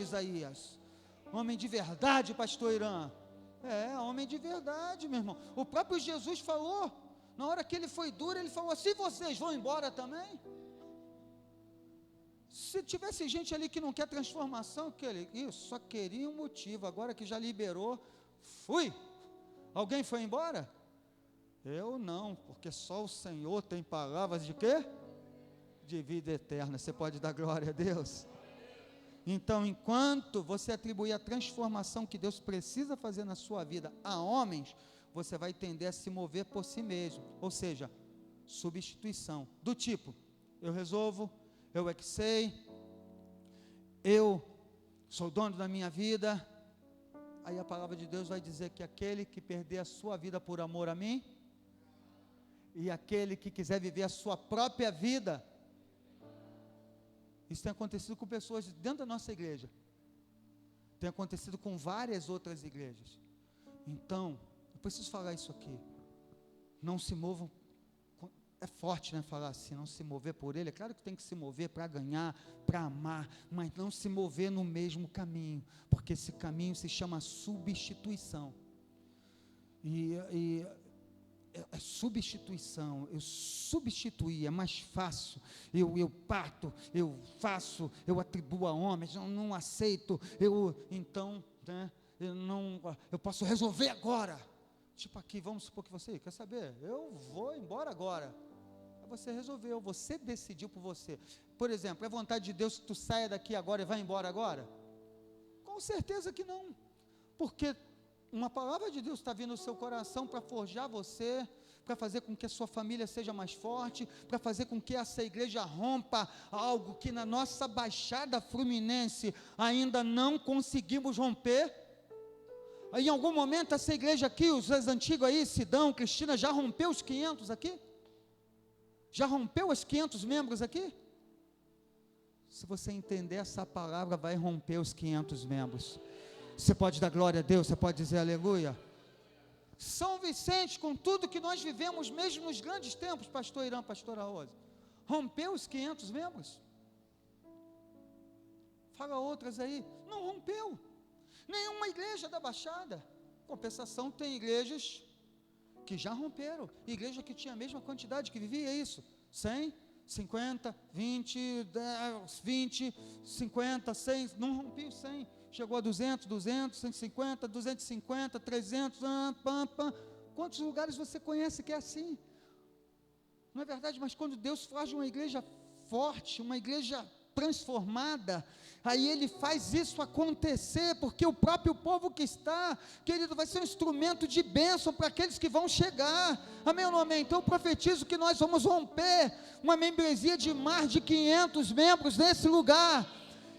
Isaías, homem de verdade, pastor Irã, homem de verdade, meu irmão. O próprio Jesus falou, na hora que ele foi duro, ele falou, se vocês vão embora também, se tivesse gente ali que não quer transformação, isso, só queria um motivo, agora que já liberou, fui. Alguém foi embora? Eu não, porque só o Senhor tem palavras de quê? De vida eterna. Você pode dar glória a Deus? Então, enquanto você atribuir a transformação que Deus precisa fazer na sua vida a homens, você vai tender a se mover por si mesmo, ou seja, substituição, do tipo, eu resolvo, eu é que sei, eu sou dono da minha vida. Aí a palavra de Deus vai dizer que aquele que perder a sua vida por amor a mim, e aquele que quiser viver a sua própria vida, isso tem acontecido com pessoas dentro da nossa igreja, tem acontecido com várias outras igrejas. Então, eu preciso falar isso aqui, não se movam, é forte, né, falar assim, não se mover por ele, é claro que tem que se mover para ganhar, para amar, mas não se mover no mesmo caminho, porque esse caminho se chama substituição, é substituição, eu substituir, é mais fácil, eu parto, eu faço, eu atribuo a homens, eu não aceito, então, né, eu posso resolver agora, tipo aqui, vamos supor que você, quer saber, eu vou embora agora, você resolveu, você decidiu por você. Por exemplo, é vontade de Deus que tu saia daqui agora e vá embora agora? Com certeza que não, porque uma palavra de Deus está vindo no seu coração para forjar você, para fazer com que a sua família seja mais forte, para fazer com que essa igreja rompa algo que na nossa Baixada Fluminense ainda não conseguimos romper. Em algum momento essa igreja aqui, os antigos aí, Sidão, Cristina, já rompeu os 500 aqui? Já rompeu os 500 membros aqui? Se você entender essa palavra, vai romper os 500 membros. Você pode dar glória a Deus, você pode dizer aleluia. São Vicente, com tudo que nós vivemos, mesmo nos grandes tempos, pastor Irã, pastora Rosa, rompeu os 500 membros? Fala outras aí, não rompeu. Nenhuma igreja da Baixada. Compensação, tem igrejas que já romperam, igreja que tinha a mesma quantidade, que vivia isso, 100, 50, 20, 10, 20, 50, 100, não rompia 100, chegou a 200, 150, 250, 300, quantos lugares você conhece que é assim? Não é verdade? Mas quando Deus faz uma igreja forte, uma igreja transformada, aí Ele faz isso acontecer, porque o próprio povo que está, querido, vai ser um instrumento de bênção para aqueles que vão chegar, amém ou não amém? Então eu profetizo que nós vamos romper uma membresia de mais de 500 membros nesse lugar,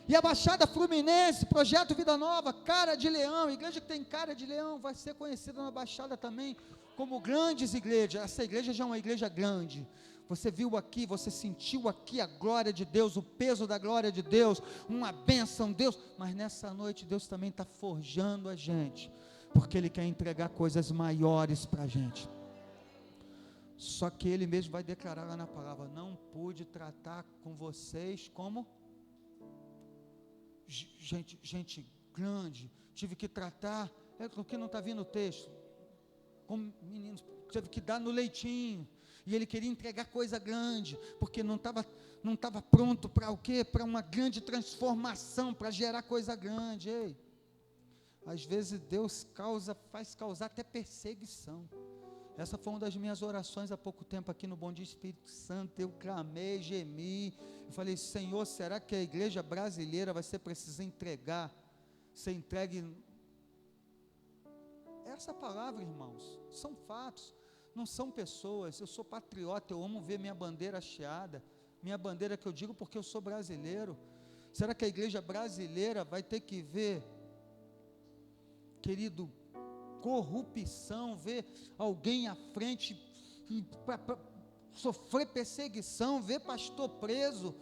e a Baixada Fluminense, Projeto Vida Nova, cara de leão, igreja que tem cara de leão, vai ser conhecida na Baixada também, como grandes igrejas. Essa igreja já é uma igreja grande, você viu aqui, você sentiu aqui a glória de Deus, o peso da glória de Deus, uma bênção, Deus, mas nessa noite Deus também está forjando a gente, porque Ele quer entregar coisas maiores para a gente, só que Ele mesmo vai declarar lá na palavra, não pude tratar com vocês como gente grande, tive que tratar, o que não está vindo o texto, como meninos, teve que dar no leitinho, e ele queria entregar coisa grande, porque não estava pronto para o quê? Para uma grande transformação, para gerar coisa grande. Ei, às vezes Deus faz causar até perseguição. Essa foi uma das minhas orações há pouco tempo aqui no Bom Dia Espírito Santo. Eu clamei, gemi, eu falei: Senhor, será que a igreja brasileira vai ser precisa ser entregue? Essa palavra, irmãos, são fatos, não são pessoas. Eu sou patriota, eu amo ver minha bandeira hasteada, minha bandeira que eu digo porque eu sou brasileiro. Será que a igreja brasileira vai ter que ver, querido, corrupção, ver alguém à frente para sofrer perseguição, ver pastor preso?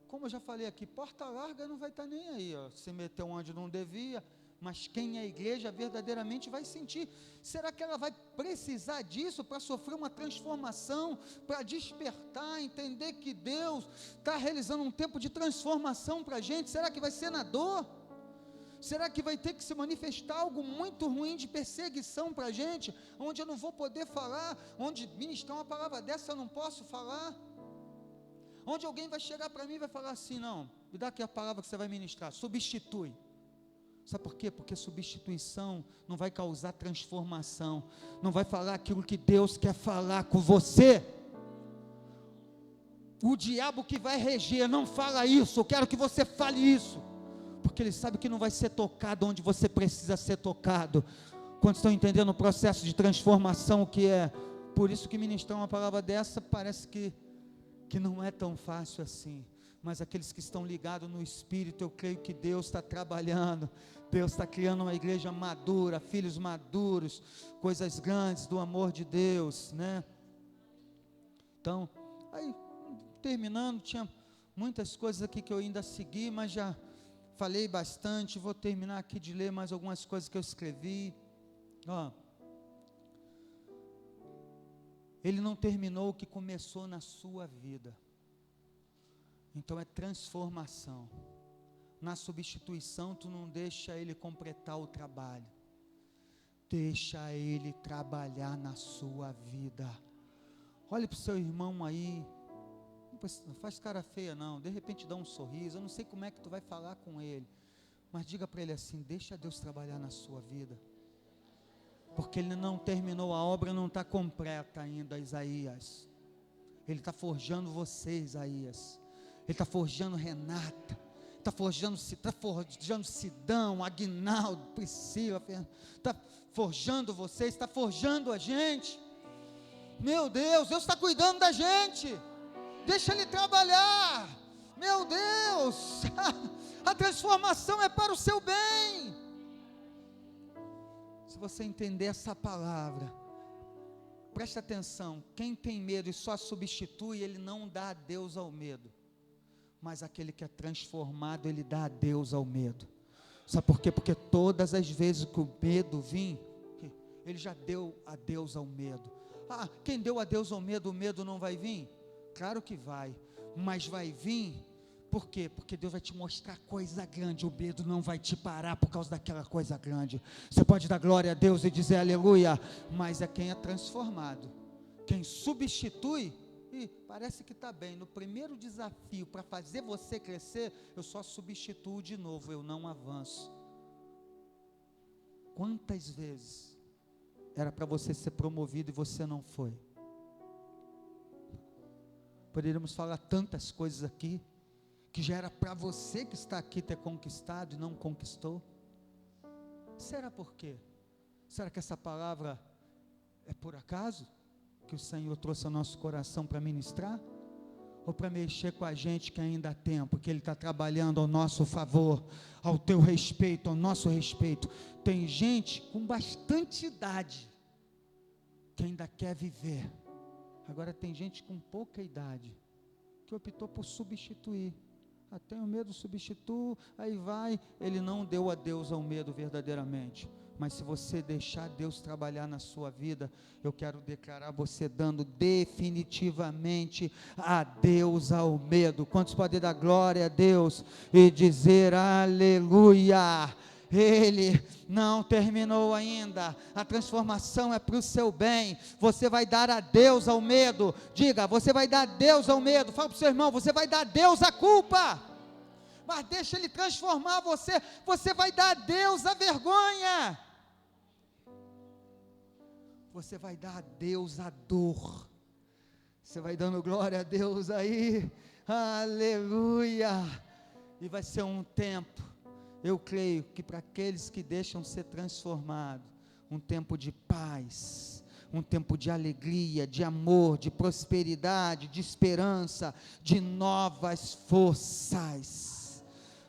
Como eu já falei aqui, porta larga não vai estar nem aí, se meteu onde não devia, mas quem é igreja verdadeiramente vai sentir. Será que ela vai precisar disso para sofrer uma transformação, para despertar, entender que Deus está realizando um tempo de transformação para a gente? Será que vai ser na dor? Será que vai ter que se manifestar algo muito ruim de perseguição para a gente, onde eu não vou poder falar, onde ministrar uma palavra dessa eu não posso falar, onde alguém vai chegar para mim e vai falar assim: não, me dá aqui a palavra que você vai ministrar, substitui. Sabe por quê? Porque substituição não vai causar transformação, não vai falar aquilo que Deus quer falar com você. O diabo que vai reger não fala isso, eu quero que você fale isso, porque ele sabe que não vai ser tocado onde você precisa ser tocado. Quando estão entendendo o processo de transformação, o que é? Por isso que ministrar uma palavra dessa parece que não é tão fácil assim, mas aqueles que estão ligados no Espírito, eu creio que Deus está trabalhando, Deus está criando uma igreja madura, filhos maduros, coisas grandes do amor de Deus, né? Então, aí, terminando, tinha muitas coisas aqui que eu ainda segui, mas já falei bastante. Vou terminar aqui de ler mais algumas coisas que eu escrevi. Ele não terminou o que começou na sua vida. Então é transformação. Na substituição, tu não deixa ele completar o trabalho. Deixa ele trabalhar na sua vida. Olhe para o seu irmão aí. Não faz cara feia não, de repente dá um sorriso, eu não sei como é que tu vai falar com ele, mas diga para ele assim: deixa Deus trabalhar na sua vida, porque ele não terminou, a obra não está completa ainda, Isaías. Ele está forjando você, Isaías. Ele está forjando Renata, está forjando Sidão, Aguinaldo, Priscila, está forjando você, está forjando a gente. Meu Deus está cuidando da gente. Deixa ele trabalhar, meu Deus, a transformação é para o seu bem. Se você entender essa palavra, preste atenção: quem tem medo e só substitui, ele não dá adeus ao medo, mas aquele que é transformado, ele dá adeus ao medo. Sabe por quê? Porque todas as vezes que o medo vir, ele já deu adeus ao medo. Quem deu adeus ao medo, o medo não vai vir? Claro que vai, mas vai vir, por quê? Porque Deus vai te mostrar coisa grande, o medo não vai te parar por causa daquela coisa grande. Você pode dar glória a Deus e dizer aleluia, mas é quem é transformado, quem substitui, e parece que está bem, no primeiro desafio, para fazer você crescer, eu só substituo de novo, eu não avanço. Quantas vezes era para você ser promovido e você não foi? Poderíamos falar tantas coisas aqui, que já era para você que está aqui ter conquistado e não conquistou. Será por quê? Será que essa palavra é por acaso? Que o Senhor trouxe ao nosso coração para ministrar? Ou para mexer com a gente que ainda há tempo, que Ele está trabalhando ao nosso favor, ao teu respeito, ao nosso respeito? Tem gente com bastante idade, que ainda quer viver. Agora tem gente com pouca idade, que optou por substituir. Tenho medo, substituo, aí vai. Ele não deu adeus ao medo verdadeiramente, Mas se você deixar Deus trabalhar na sua vida, eu quero declarar você dando definitivamente adeus ao medo. Quantos podem dar glória a Deus e dizer aleluia? Ele não terminou ainda, a transformação é para o seu bem. Você vai dar adeus ao medo. Diga, você vai dar adeus ao medo. Fala para o seu irmão, você vai dar adeus à culpa. Mas deixa Ele transformar você. Você vai dar adeus à vergonha. Você vai dar adeus à dor. Você vai dando glória a Deus aí. Aleluia. E vai ser um tempo, eu creio que para aqueles que deixam ser transformados, um tempo de paz, um tempo de alegria, de amor, de prosperidade, de esperança, de novas forças.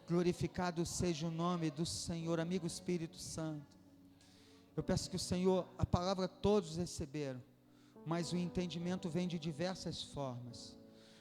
Glorificado seja o nome do Senhor. Amigo Espírito Santo, eu peço que o Senhor, a palavra todos receberam, mas o entendimento vem de diversas formas.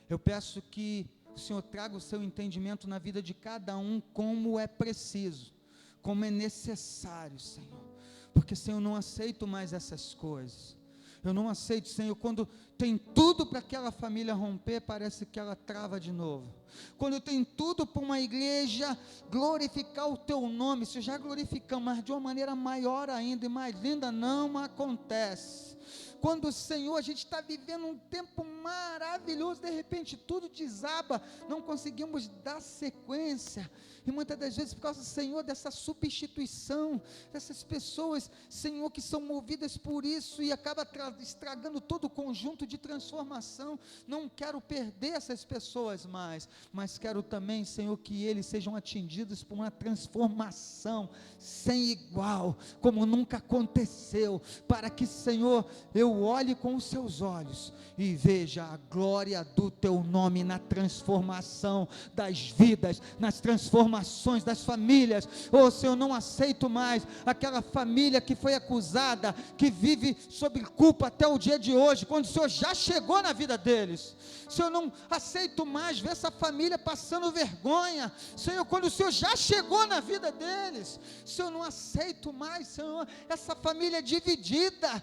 Eu peço que o Senhor traga o seu entendimento na vida de cada um, como é preciso, como é necessário, Senhor, porque, Senhor, eu não aceito mais essas coisas. Eu não aceito, Senhor, quando tem tudo para aquela família romper, parece que ela trava de novo. Quando tem tudo para uma igreja glorificar o teu nome, se já glorificamos, mas de uma maneira maior ainda e mais linda, não acontece. Quando, Senhor, a gente está vivendo um tempo maravilhoso, de repente tudo desaba, não conseguimos dar sequência, e muitas das vezes por causa, Senhor, dessa substituição, dessas pessoas, Senhor, que são movidas por isso, e acaba estragando todo o conjunto de transformação. Não quero perder essas pessoas mais, mas quero também, Senhor, que eles sejam atingidos por uma transformação sem igual, como nunca aconteceu, para que, Senhor, eu olhe com os seus olhos e veja a glória do teu nome na transformação das vidas, nas transformações das famílias. Oh, Senhor, não aceito mais aquela família que foi acusada, que vive sob culpa até o dia de hoje, quando o Senhor já chegou na vida deles. Senhor, não aceito mais ver essa família passando vergonha, Senhor, quando o Senhor já chegou na vida deles. Senhor, não aceito mais, Senhor, essa família dividida,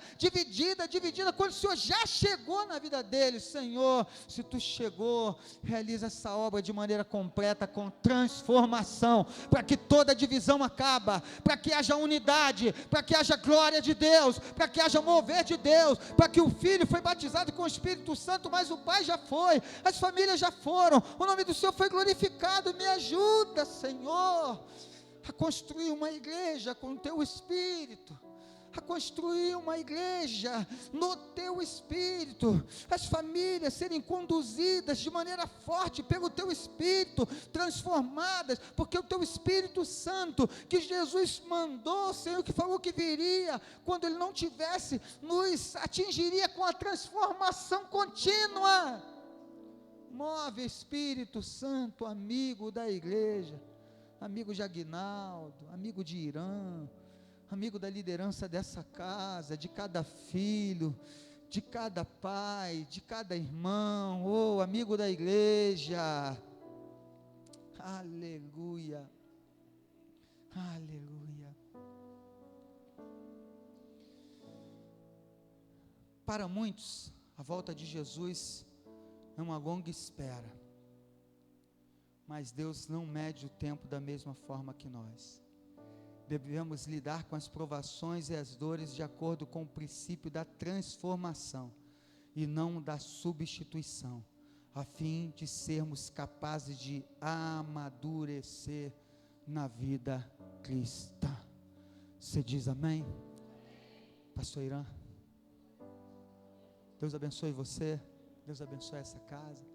quando o Senhor já chegou na vida deles. Senhor, se tu chegou, realiza essa obra de maneira completa, com transformação, para que toda divisão acaba, para que haja unidade, para que haja glória de Deus, para que haja mover de Deus, para que o Filho foi batizado com o Espírito Santo, mas o Pai já foi, as famílias já foram, o nome do Senhor foi glorificado. Me ajuda, Senhor, a construir uma igreja com o teu Espírito, a construir uma igreja no teu Espírito, as famílias serem conduzidas de maneira forte pelo teu Espírito, transformadas, porque o teu Espírito Santo, que Jesus mandou, Senhor, que falou que viria, quando Ele não tivesse, nos atingiria com a transformação contínua. Move, Espírito Santo, amigo da igreja, amigo de Aguinaldo, amigo de Irã, amigo da liderança dessa casa, de cada filho, de cada pai, de cada irmão, oh, amigo da igreja. Aleluia, aleluia. Para muitos, a volta de Jesus é uma longa espera, mas Deus não mede o tempo da mesma forma que nós. Devemos lidar com as provações e as dores de acordo com o princípio da transformação e não da substituição, a fim de sermos capazes de amadurecer na vida cristã. Você diz amém? Pastor Irã, Deus abençoe você, Deus abençoe essa casa.